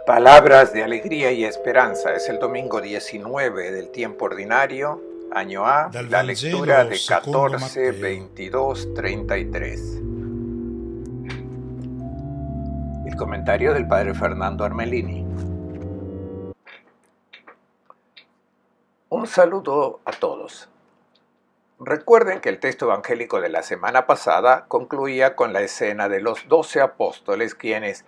Palabras de alegría y esperanza. Es el domingo 19 del tiempo ordinario, año A, Dal y la lectura Vangelo de secondo 14, Matteo. 22, 33. El comentario del padre Fernando Armelini. Un saludo a todos. Recuerden que el texto evangélico de la semana pasada concluía con la escena de los 12 apóstoles quienes,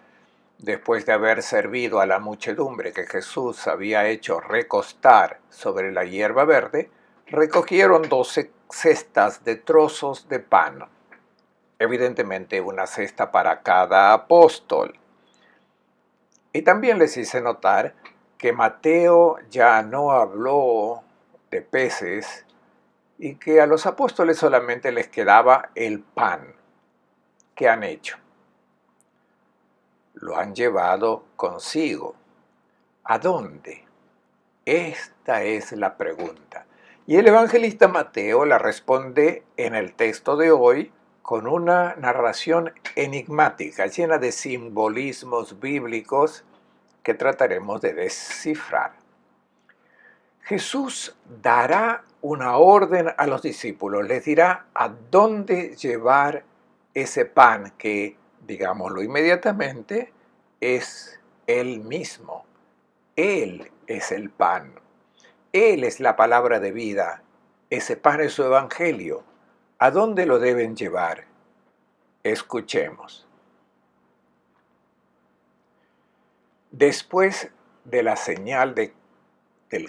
después de haber servido a la muchedumbre que Jesús había hecho recostar sobre la hierba verde, recogieron 12 cestas de trozos de pan. Evidentemente una cesta para cada apóstol. Y también les hice notar que Mateo ya no habló de peces y que a los apóstoles solamente les quedaba el pan. ¿Qué han hecho? Lo han llevado consigo. ¿A dónde? Esta es la pregunta. Y el evangelista Mateo la responde en el texto de hoy con una narración enigmática, llena de simbolismos bíblicos que trataremos de descifrar. Jesús dará una orden a los discípulos, les dirá a dónde llevar ese pan que, digámoslo inmediatamente, es Él mismo. Él es el pan. Él es la palabra de vida. Ese pan es su evangelio. ¿A dónde lo deben llevar? Escuchemos. Después de la señal del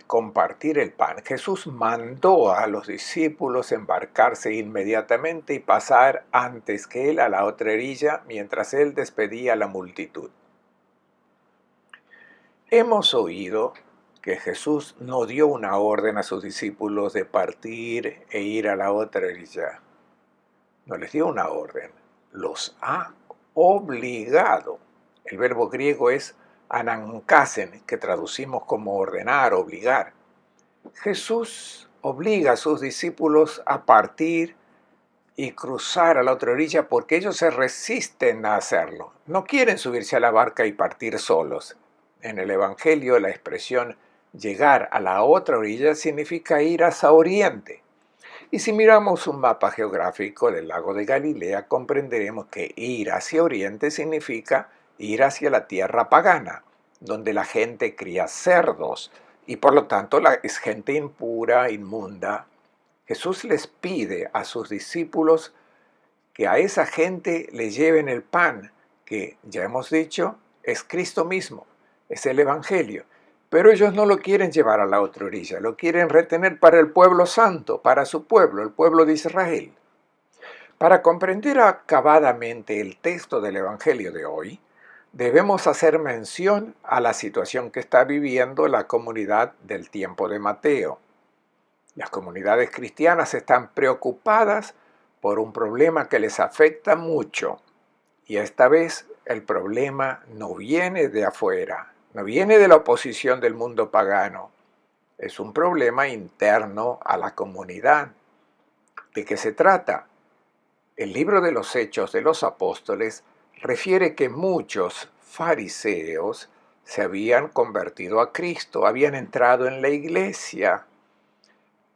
compartir el pan, Jesús mandó a los discípulos embarcarse inmediatamente y pasar antes que él a la otra orilla mientras él despedía a la multitud. Hemos oído que Jesús no dio una orden a sus discípulos de partir e ir a la otra orilla. No les dio una orden, los ha obligado. El verbo griego es anankasen, que traducimos como ordenar, obligar. Jesús obliga a sus discípulos a partir y cruzar a la otra orilla porque ellos se resisten a hacerlo. No quieren subirse a la barca y partir solos. En el Evangelio la expresión llegar a la otra orilla significa ir hacia oriente. Y si miramos un mapa geográfico del lago de Galilea, comprenderemos que ir hacia oriente significa ir hacia la tierra pagana, donde la gente cría cerdos y por lo tanto es gente impura, inmunda. Jesús les pide a sus discípulos que a esa gente le lleven el pan, que ya hemos dicho, es Cristo mismo, es el Evangelio. Pero ellos no lo quieren llevar a la otra orilla, lo quieren retener para el pueblo santo, para su pueblo, el pueblo de Israel. Para comprender acabadamente el texto del Evangelio de hoy, debemos hacer mención a la situación que está viviendo la comunidad del tiempo de Mateo. Las comunidades cristianas están preocupadas por un problema que les afecta mucho. Y esta vez el problema no viene de afuera, no viene de la oposición del mundo pagano. Es un problema interno a la comunidad. ¿De qué se trata? El libro de los Hechos de los Apóstoles refiere que muchos fariseos se habían convertido a Cristo, habían entrado en la iglesia,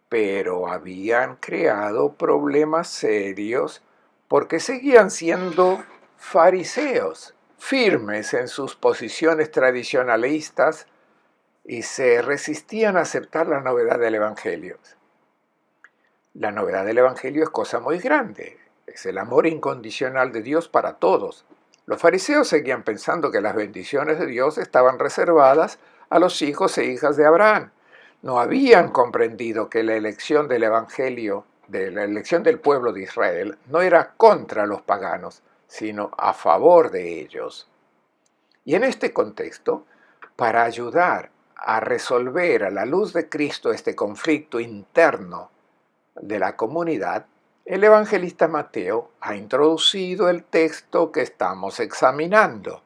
pero habían creado problemas serios porque seguían siendo fariseos, firmes en sus posiciones tradicionalistas y se resistían a aceptar la novedad del Evangelio. La novedad del Evangelio es cosa muy grande, es el amor incondicional de Dios para todos. Los fariseos seguían pensando que las bendiciones de Dios estaban reservadas a los hijos e hijas de Abraham. No habían comprendido que la elección del Evangelio, de la elección del pueblo de Israel, no era contra los paganos, sino a favor de ellos. Y en este contexto, para ayudar a resolver a la luz de Cristo este conflicto interno de la comunidad, el evangelista Mateo ha introducido el texto que estamos examinando.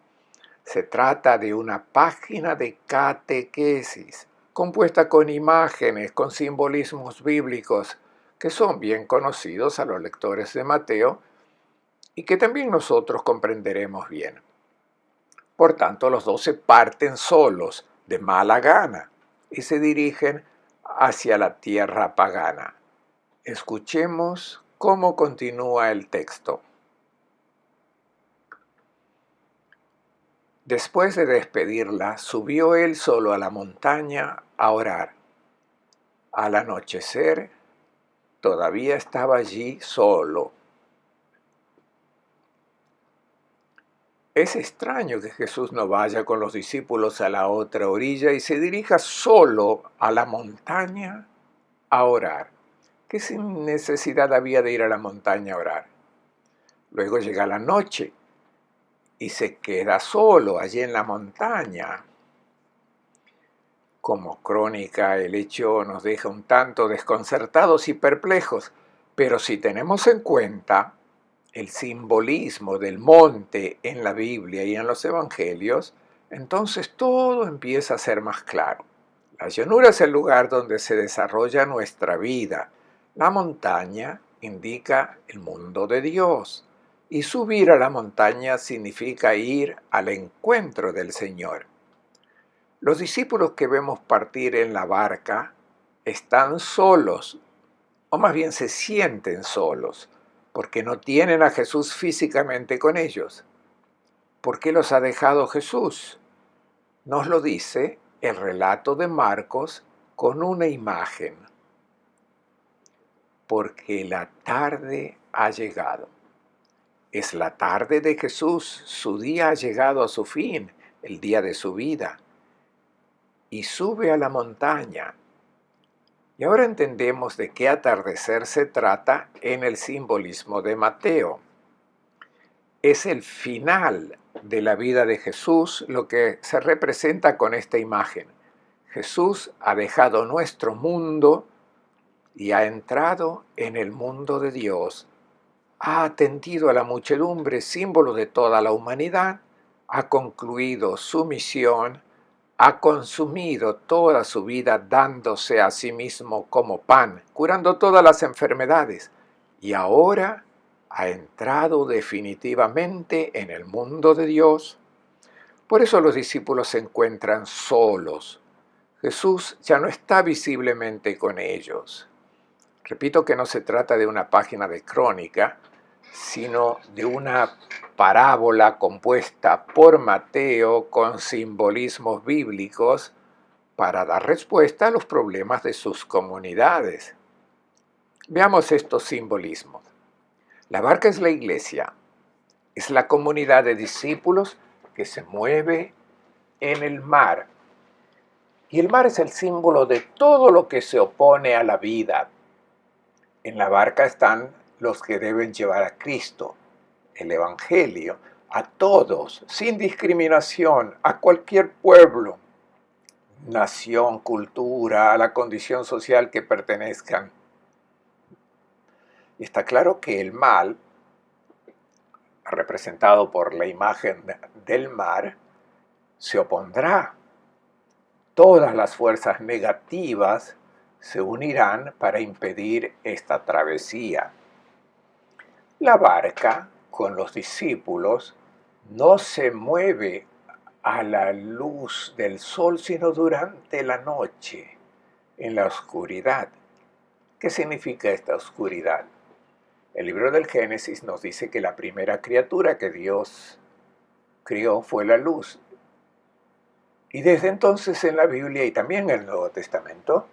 Se trata de una página de catequesis, compuesta con imágenes, con simbolismos bíblicos, que son bien conocidos a los lectores de Mateo y que también nosotros comprenderemos bien. Por tanto, los 12 parten solos, de mala gana, y se dirigen hacia la tierra pagana. Escuchemos cómo continúa el texto. Después de despedirla, subió él solo a la montaña a orar. Al anochecer, todavía estaba allí solo. Es extraño que Jesús no vaya con los discípulos a la otra orilla y se dirija solo a la montaña a orar. ¿Qué necesidad había de ir a la montaña a orar? Luego llega la noche y se queda solo allí en la montaña. Como crónica, el hecho nos deja un tanto desconcertados y perplejos, pero si tenemos en cuenta el simbolismo del monte en la Biblia y en los Evangelios, entonces todo empieza a ser más claro. La llanura es el lugar donde se desarrolla nuestra vida. La montaña indica el mundo de Dios. Y subir a la montaña significa ir al encuentro del Señor. Los discípulos que vemos partir en la barca están solos, o más bien se sienten solos, porque no tienen a Jesús físicamente con ellos. ¿Por qué los ha dejado Jesús? Nos lo dice el relato de Marcos con una imagen. Porque la tarde ha llegado. Es la tarde de Jesús, su día ha llegado a su fin, el día de su vida. Y sube a la montaña. Y ahora entendemos de qué atardecer se trata en el simbolismo de Mateo. Es el final de la vida de Jesús lo que se representa con esta imagen. Jesús ha dejado nuestro mundo y ha entrado en el mundo de Dios. Ha atendido a la muchedumbre, símbolo de toda la humanidad, ha concluido su misión, ha consumido toda su vida dándose a sí mismo como pan, curando todas las enfermedades, y ahora ha entrado definitivamente en el mundo de Dios. Por eso los discípulos se encuentran solos. Jesús ya no está visiblemente con ellos. Repito que no se trata de una página de crónica, sino de una parábola compuesta por Mateo con simbolismos bíblicos para dar respuesta a los problemas de sus comunidades. Veamos estos simbolismos. La barca es la iglesia, es la comunidad de discípulos que se mueve en el mar. Y el mar es el símbolo de todo lo que se opone a la vida. En la barca están los que deben llevar a Cristo, el Evangelio, a todos, sin discriminación, a cualquier pueblo, nación, cultura, a la condición social que pertenezcan. Y está claro que el mal, representado por la imagen del mar, se opondrá. Todas las fuerzas negativas se unirán para impedir esta travesía. La barca, con los discípulos, no se mueve a la luz del sol, sino durante la noche, en la oscuridad. ¿Qué significa esta oscuridad? El libro del Génesis nos dice que la primera criatura que Dios crió fue la luz. Y desde entonces en la Biblia y también en el Nuevo Testamento,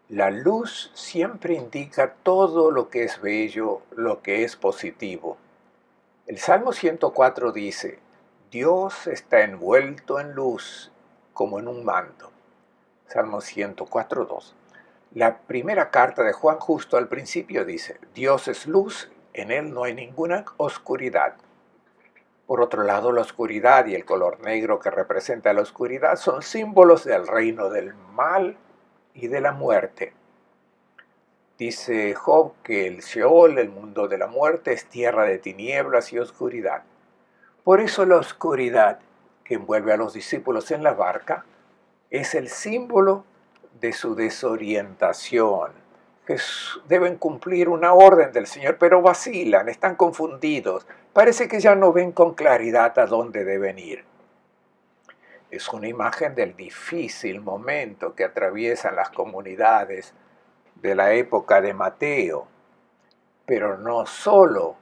la luz siempre indica todo lo que es bello, lo que es positivo. El Salmo 104 dice, Dios está envuelto en luz como en un manto. Salmo 104:2. La primera carta de Juan justo al principio dice, Dios es luz, en él no hay ninguna oscuridad. Por otro lado, la oscuridad y el color negro que representa la oscuridad son símbolos del reino del mal y de la muerte. Dice Job que el Sheol, el mundo de la muerte, es tierra de tinieblas y oscuridad. Por eso la oscuridad que envuelve a los discípulos en la barca es el símbolo de su desorientación. Deben cumplir una orden del Señor, pero vacilan, están confundidos. Parece que ya no ven con claridad a dónde deben ir. Es una imagen del difícil momento que atraviesan las comunidades de la época de Mateo, pero no solo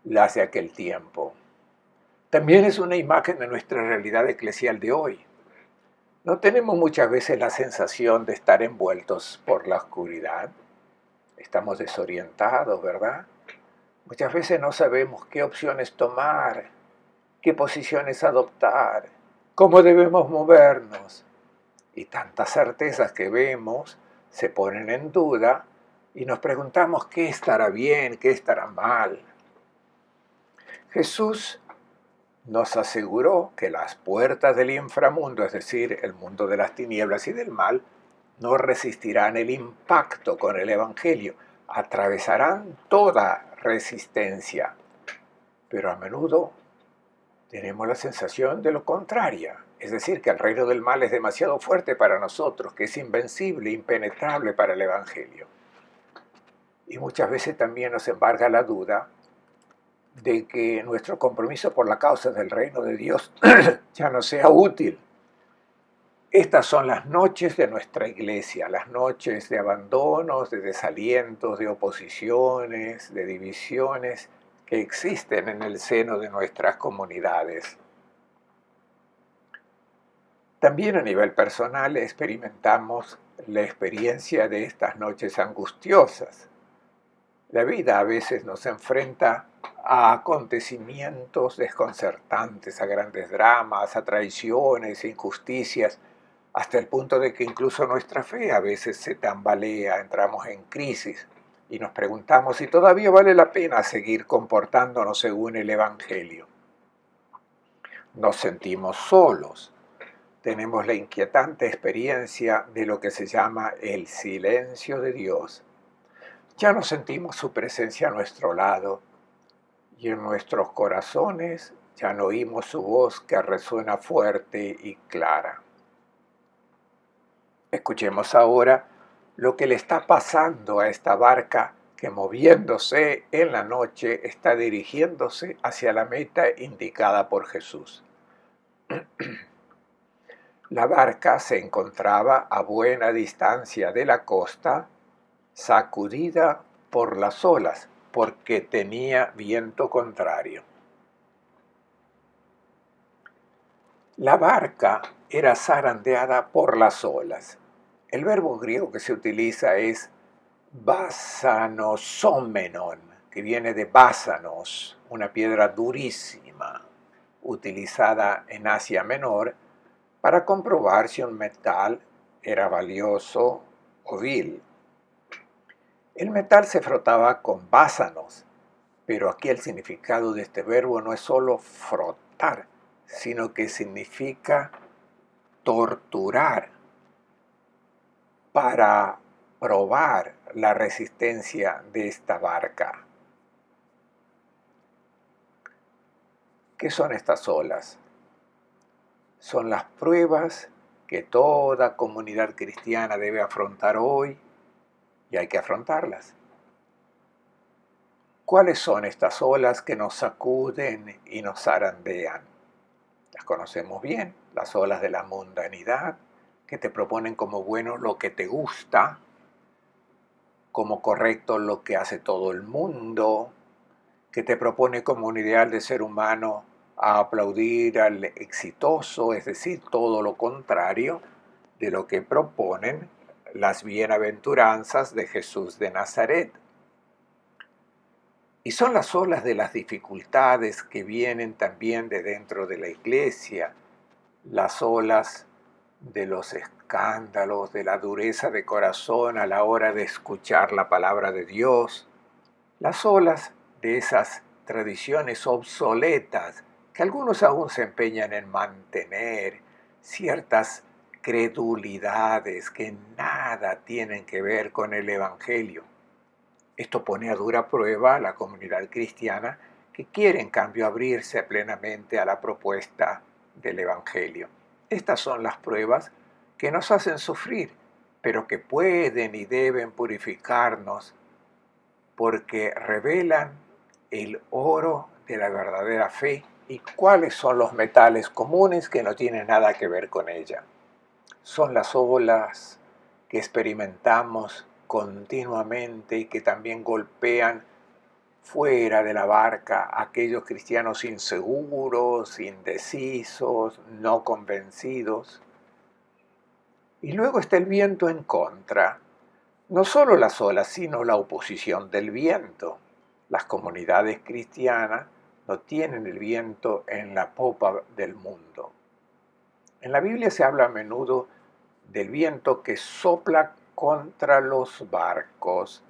las de aquel tiempo. También es una imagen de nuestra realidad eclesial de hoy. ¿No tenemos muchas veces la sensación de estar envueltos por la oscuridad? Estamos desorientados, ¿verdad? Muchas veces no sabemos qué opciones tomar, qué posiciones adoptar, cómo debemos movernos. Y tantas certezas que vemos se ponen en duda y nos preguntamos qué estará bien, qué estará mal. Jesús nos aseguró que las puertas del inframundo, es decir, el mundo de las tinieblas y del mal, no resistirán el impacto con el Evangelio, atravesarán toda resistencia. Pero a menudo tenemos la sensación de lo contrario, es decir, que el reino del mal es demasiado fuerte para nosotros, que es invencible, impenetrable para el Evangelio. Y muchas veces también nos embarga la duda de que nuestro compromiso por la causa del reino de Dios ya no sea útil. Estas son las noches de nuestra iglesia, las noches de abandonos, de desalientos, de oposiciones, de divisiones que existen en el seno de nuestras comunidades. También a nivel personal experimentamos la experiencia de estas noches angustiosas. La vida a veces nos enfrenta a acontecimientos desconcertantes, a grandes dramas, a traiciones, injusticias, hasta el punto de que incluso nuestra fe a veces se tambalea, entramos en crisis y nos preguntamos si todavía vale la pena seguir comportándonos según el Evangelio. Nos sentimos solos, tenemos la inquietante experiencia de lo que se llama el silencio de Dios. Ya no sentimos su presencia a nuestro lado y en nuestros corazones ya no oímos su voz que resuena fuerte y clara. Escuchemos ahora lo que le está pasando a esta barca que moviéndose en la noche está dirigiéndose hacia la meta indicada por Jesús. La barca se encontraba a buena distancia de la costa, sacudida por las olas, porque tenía viento contrario. La barca era zarandeada por las olas. El verbo griego que se utiliza es basanosómenon, que viene de básanos, una piedra durísima, utilizada en Asia Menor para comprobar si un metal era valioso o vil. El metal se frotaba con básanos, pero aquí el significado de este verbo no es solo frotar, sino que significa torturar para probar la resistencia de esta barca. ¿Qué son estas olas? Son las pruebas que toda comunidad cristiana debe afrontar hoy y hay que afrontarlas. ¿Cuáles son estas olas que nos sacuden y nos zarandean? Las conocemos bien, las olas de la mundanidad, que te proponen como bueno lo que te gusta, como correcto lo que hace todo el mundo, que te propone como un ideal de ser humano a aplaudir al exitoso, es decir, todo lo contrario de lo que proponen las bienaventuranzas de Jesús de Nazaret. Y son las olas de las dificultades que vienen también de dentro de la iglesia, las olas de los escándalos, de la dureza de corazón a la hora de escuchar la palabra de Dios, las olas de esas tradiciones obsoletas que algunos aún se empeñan en mantener, ciertas credulidades que nada tienen que ver con el Evangelio. Esto pone a dura prueba a la comunidad cristiana que quiere en cambio abrirse plenamente a la propuesta del Evangelio. Estas son las pruebas que nos hacen sufrir, pero que pueden y deben purificarnos porque revelan el oro de la verdadera fe ¿Y cuáles son los metales comunes que no tienen nada que ver con ella? Son las olas que experimentamos continuamente y que también golpean fuera de la barca a aquellos cristianos inseguros, indecisos, no convencidos. Y luego está el viento en contra. No solo las olas, sino la oposición del viento. Las comunidades cristianas no tienen el viento en la popa del mundo. En la Biblia se habla a menudo del viento que sopla contra los barcos.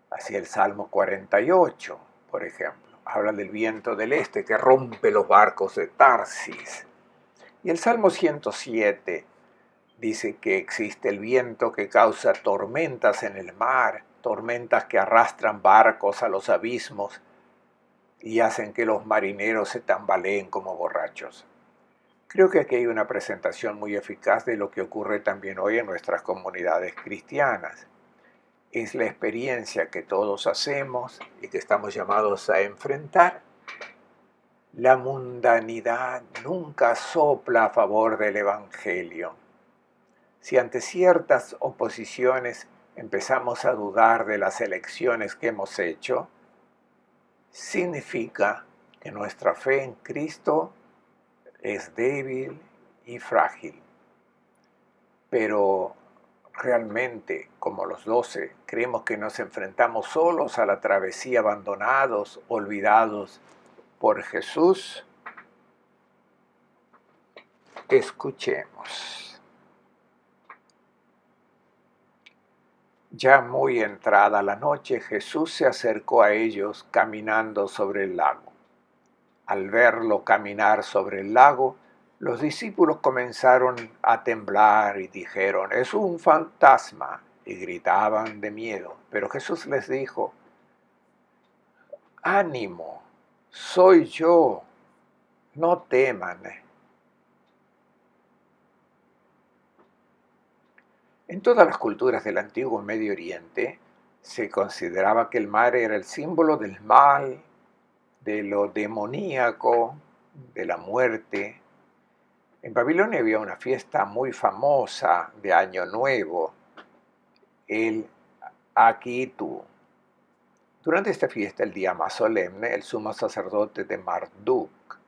Así el Salmo 48, por ejemplo, habla del viento del este que rompe los barcos de Tarsis. Y el Salmo 107 dice que existe el viento que causa tormentas en el mar, tormentas que arrastran barcos a los abismos y hacen que los marineros se tambaleen como borrachos. Creo que aquí hay una presentación muy eficaz de lo que ocurre también hoy en nuestras comunidades cristianas. Es la experiencia que todos hacemos y que estamos llamados a enfrentar. La mundanidad nunca sopla a favor del Evangelio. Si ante ciertas oposiciones empezamos a dudar de las elecciones que hemos hecho, significa que nuestra fe en Cristo es débil y frágil. Pero realmente, como los 12, creemos que nos enfrentamos solos a la travesía, abandonados, olvidados por Jesús. Escuchemos. Ya muy entrada la noche, Jesús se acercó a ellos caminando sobre el lago. Al verlo caminar sobre el lago, los discípulos comenzaron a temblar y dijeron: «Es un fantasma», y gritaban de miedo. Pero Jesús les dijo: «Ánimo, soy yo, no teman». En todas las culturas del antiguo Medio Oriente se consideraba que el mar era el símbolo del mal, de lo demoníaco, de la muerte. En Babilonia había una fiesta muy famosa de Año Nuevo, el Akitu. Durante esta fiesta, el día más solemne, el sumo sacerdote de Marduk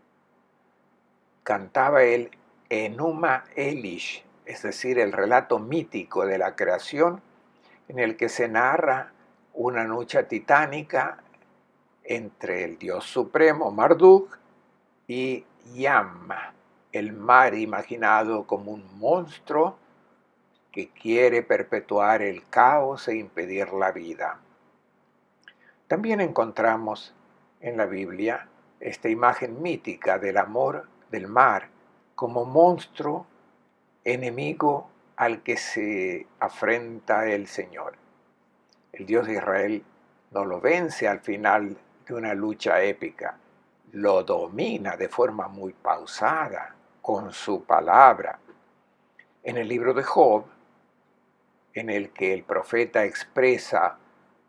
cantaba el Enuma Elish, es decir, el relato mítico de la creación, en el que se narra una lucha titánica entre el dios supremo Marduk y Yam, el mar imaginado como un monstruo que quiere perpetuar el caos e impedir la vida. También encontramos en la Biblia esta imagen mítica del amor del mar como monstruo enemigo al que se afrenta el Señor. El Dios de Israel no lo vence al final de una lucha épica, lo domina de forma muy pausada, con su palabra. En el libro de Job, en el que el profeta expresa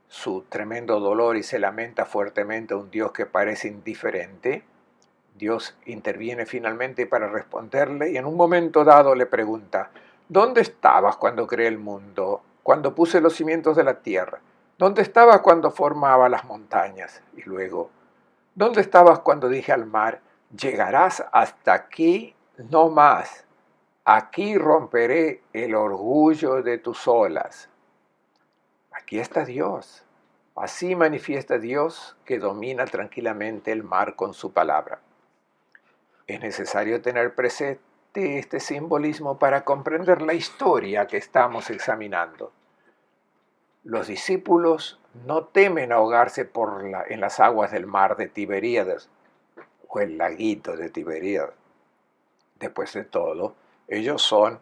su tremendo dolor y se lamenta fuertemente a un Dios que parece indiferente, Dios interviene finalmente para responderle y en un momento dado le pregunta: «¿Dónde estabas cuando creé el mundo? Cuando puse los cimientos de la tierra. ¿Dónde estabas cuando formaba las montañas?» Y luego: «¿Dónde estabas cuando dije al mar: llegarás hasta aquí, no más? Aquí romperé el orgullo de tus olas». Aquí está Dios. Así manifiesta Dios que domina tranquilamente el mar con su palabra. Es necesario tener presente este simbolismo para comprender la historia que estamos examinando. Los discípulos no temen ahogarse en las aguas del mar de Tiberíades o el laguito de Tiberíades. Después de todo, ellos son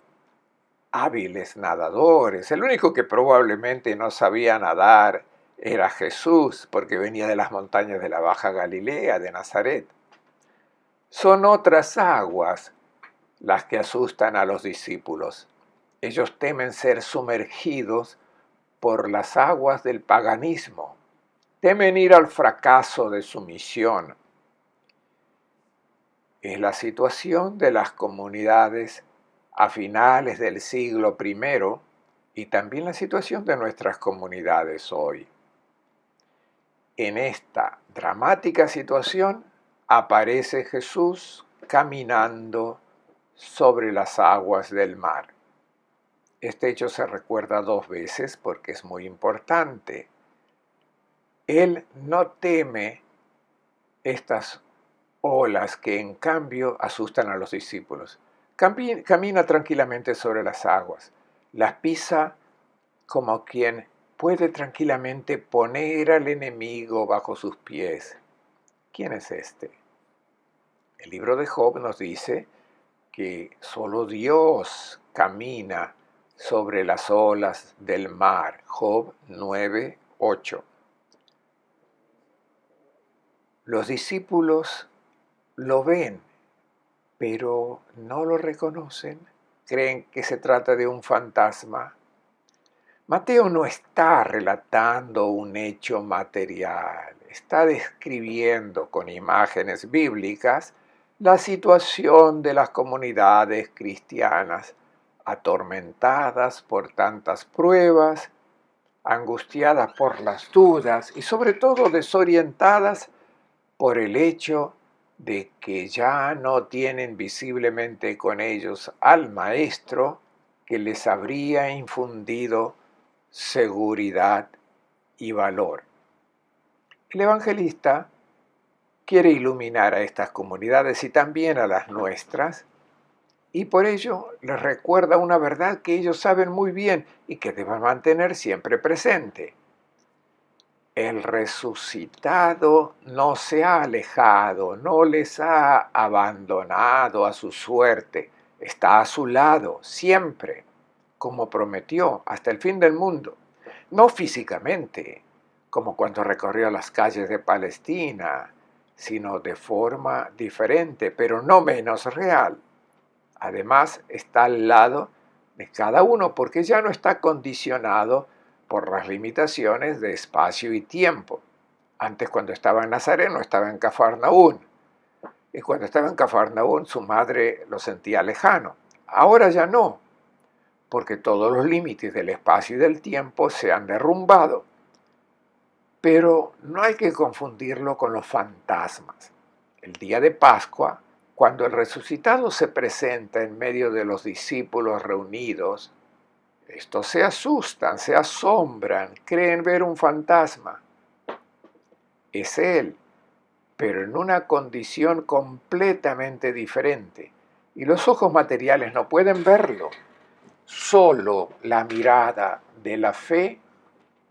hábiles nadadores. El único que probablemente no sabía nadar era Jesús, porque venía de las montañas de la Baja Galilea, de Nazaret. Son otras aguas las que asustan a los discípulos. Ellos temen ser sumergidos por las aguas del paganismo. Temen ir al fracaso de su misión. Es la situación de las comunidades a finales del siglo I y también la situación de nuestras comunidades hoy. En esta dramática situación aparece Jesús caminando sobre las aguas del mar. Este hecho se recuerda 2 veces porque es muy importante. Él no teme estas olas que en cambio asustan a los discípulos. Camina tranquilamente sobre las aguas, las pisa como quien puede tranquilamente poner al enemigo bajo sus pies. ¿Quién es este? El libro de Job nos dice que solo Dios camina sobre las olas del mar. Job 9:8. Los discípulos lo ven, pero no lo reconocen. Creen que se trata de un fantasma. Mateo no está relatando un hecho material, está describiendo con imágenes bíblicas la situación de las comunidades cristianas, atormentadas por tantas pruebas, angustiadas por las dudas y sobre todo desorientadas por el hecho de que ya no tienen visiblemente con ellos al Maestro que les habría infundido seguridad y valor. El evangelista quiere iluminar a estas comunidades y también a las nuestras, y por ello les recuerda una verdad que ellos saben muy bien y que deben mantener siempre presente. El resucitado no se ha alejado, no les ha abandonado a su suerte, está a su lado siempre, como prometió, hasta el fin del mundo. No físicamente, como cuando recorrió las calles de Palestina, sino de forma diferente, pero no menos real. Además, está al lado de cada uno porque ya no está condicionado por las limitaciones de espacio y tiempo. Antes, cuando estaba en Nazaret, no estaba en Cafarnaún. Y cuando estaba en Cafarnaún, su madre lo sentía lejano. Ahora ya no, porque todos los límites del espacio y del tiempo se han derrumbado. Pero no hay que confundirlo con los fantasmas. El día de Pascua, cuando el resucitado se presenta en medio de los discípulos reunidos, estos se asustan, se asombran, creen ver un fantasma. Es Él, pero en una condición completamente diferente. Y los ojos materiales no pueden verlo. Solo la mirada de la fe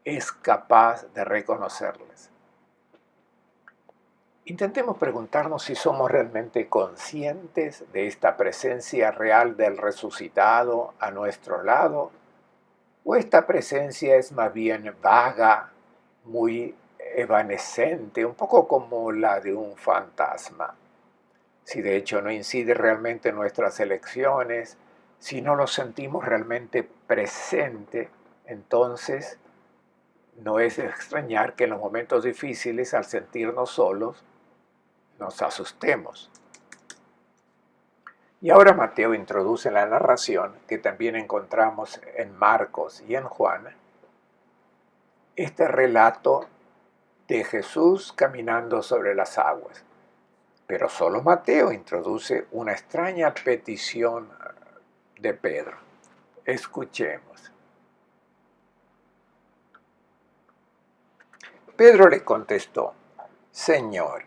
es capaz de reconocerles. Intentemos preguntarnos si somos realmente conscientes de esta presencia real del resucitado a nuestro lado, o esta presencia es más bien vaga, muy evanescente, un poco como la de un fantasma. Si de hecho no incide realmente en nuestras elecciones, si no lo sentimos realmente presente, entonces no es de extrañar que en los momentos difíciles, al sentirnos solos, nos asustemos. Y ahora Mateo introduce en la narración, que también encontramos en Marcos y en Juan, este relato de Jesús caminando sobre las aguas. Pero solo Mateo introduce una extraña petición de Pedro. Escuchemos. Pedro le contestó: Señor,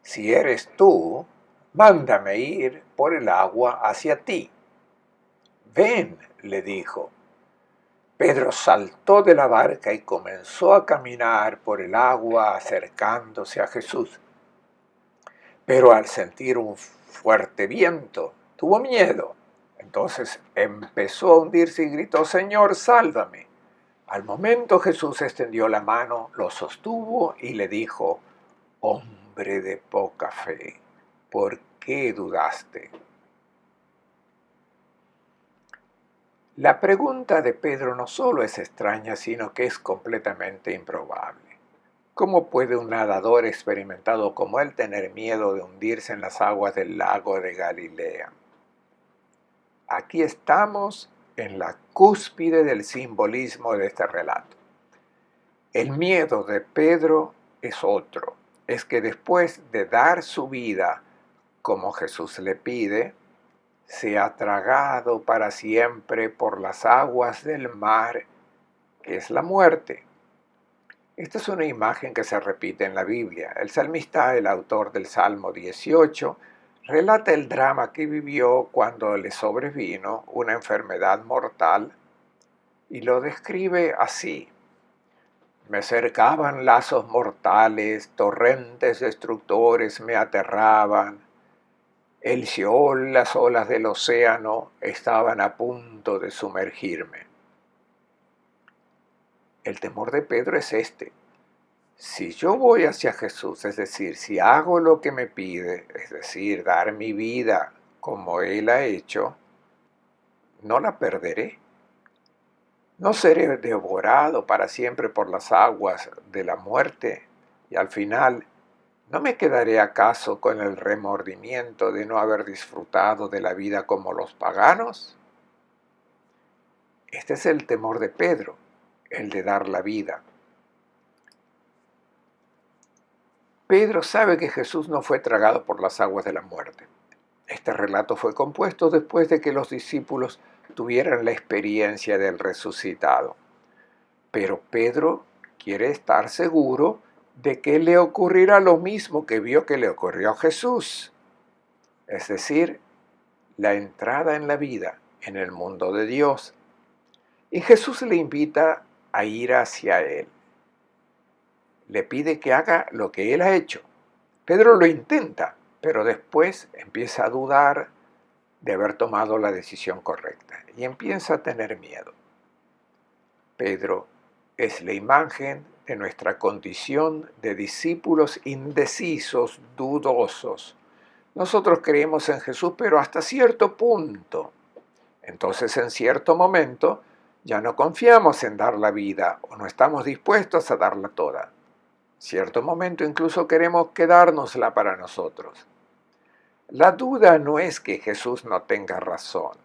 si eres tú, mándame ir por el agua hacia ti. Ven, le dijo. Pedro saltó de la barca y comenzó a caminar por el agua acercándose a Jesús. Pero al sentir un fuerte viento, tuvo miedo. Entonces empezó a hundirse y gritó: Señor, sálvame. Al momento Jesús extendió la mano, lo sostuvo y le dijo: Hombre de poca fe, ¿por qué dudaste? La pregunta de Pedro no solo es extraña, sino que es completamente improbable. ¿Cómo puede un nadador experimentado como él tener miedo de hundirse en las aguas del lago de Galilea? Aquí estamos en la cúspide del simbolismo de este relato. El miedo de Pedro es otro, es que después de dar su vida como Jesús le pide, sea tragado para siempre por las aguas del mar, que es la muerte. Esta es una imagen que se repite en la Biblia. El salmista, el autor del Salmo 18, relata el drama que vivió cuando le sobrevino una enfermedad mortal y lo describe así: me cercaban lazos mortales, torrentes destructores me aterraban, el Sheol, las olas del océano estaban a punto de sumergirme. El temor de Pedro es este: si yo voy hacia Jesús, es decir, si hago lo que me pide, es decir, dar mi vida como Él ha hecho, no la perderé. No seré devorado para siempre por las aguas de la muerte y al final, ¿no me quedaré acaso con el remordimiento de no haber disfrutado de la vida como los paganos? Este es el temor de Pedro, el de dar la vida. Pedro sabe que Jesús no fue tragado por las aguas de la muerte. Este relato fue compuesto después de que los discípulos tuvieran la experiencia del resucitado. Pero Pedro quiere estar seguro de que le ocurrirá lo mismo que vio que le ocurrió a Jesús, es decir, la entrada en la vida, en el mundo de Dios. Y Jesús le invita a ir hacia Él. Le pide que haga lo que Él ha hecho. Pedro lo intenta, pero después empieza a dudar de haber tomado la decisión correcta y empieza a tener miedo. Pedro es la imagen de nuestra condición de discípulos indecisos, dudosos. Nosotros creemos en Jesús, pero hasta cierto punto. Entonces, en cierto momento, ya no confiamos en dar la vida o no estamos dispuestos a darla toda. En cierto momento incluso queremos quedárnosla para nosotros. La duda no es que Jesús no tenga razón,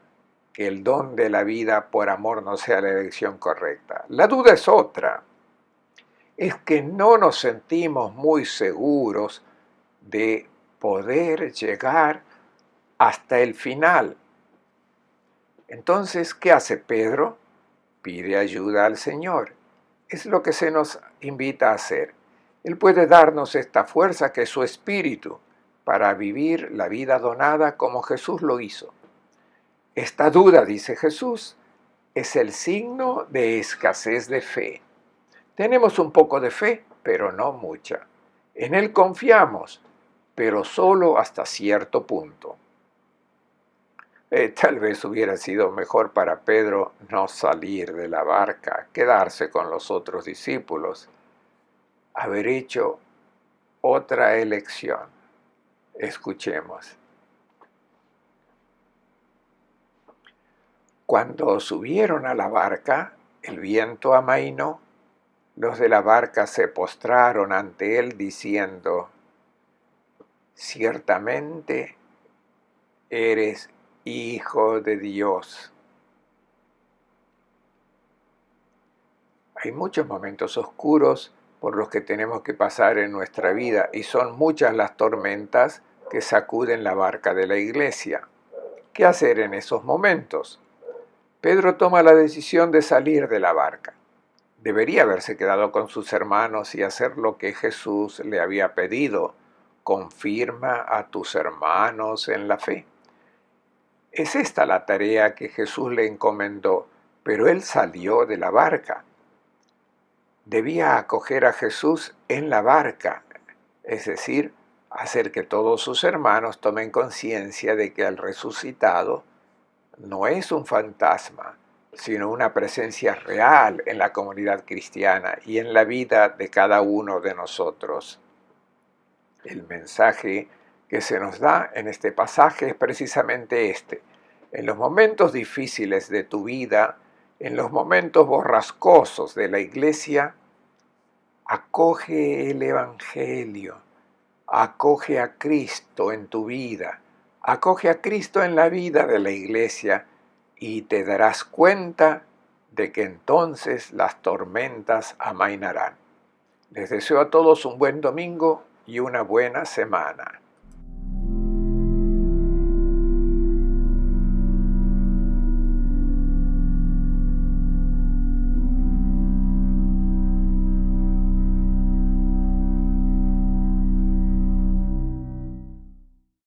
que el don de la vida por amor no sea la elección correcta. La duda es otra. Es que no nos sentimos muy seguros de poder llegar hasta el final. Entonces, ¿qué hace Pedro? Pide ayuda al Señor. Es lo que se nos invita a hacer. Él puede darnos esta fuerza que es su espíritu para vivir la vida donada como Jesús lo hizo. Esta duda, dice Jesús, es el signo de escasez de fe. Tenemos un poco de fe, pero no mucha. En Él confiamos, pero solo hasta cierto punto. Tal vez hubiera sido mejor para Pedro no salir de la barca, quedarse con los otros discípulos, haber hecho otra elección. Escuchemos. Cuando subieron a la barca, el viento amainó. Los de la barca se postraron ante él diciendo: ciertamente eres Hijo de Dios. Hay muchos momentos oscuros por los que tenemos que pasar en nuestra vida y son muchas las tormentas que sacuden la barca de la iglesia. ¿Qué hacer en esos momentos? Pedro toma la decisión de salir de la barca. Debería haberse quedado con sus hermanos y hacer lo que Jesús le había pedido: confirma a tus hermanos en la fe. Es esta la tarea que Jesús le encomendó, pero él salió de la barca. Debía acoger a Jesús en la barca, es decir, hacer que todos sus hermanos tomen conciencia de que el resucitado no es un fantasma, sino una presencia real en la comunidad cristiana y en la vida de cada uno de nosotros. El mensaje que se nos da en este pasaje es precisamente este. En los momentos difíciles de tu vida, en los momentos borrascosos de la iglesia, Acoge el Evangelio, acoge a Cristo en tu vida, acoge a Cristo en la vida de la iglesia y te darás cuenta de que entonces las tormentas amainarán. Les deseo a todos un buen domingo y una buena semana.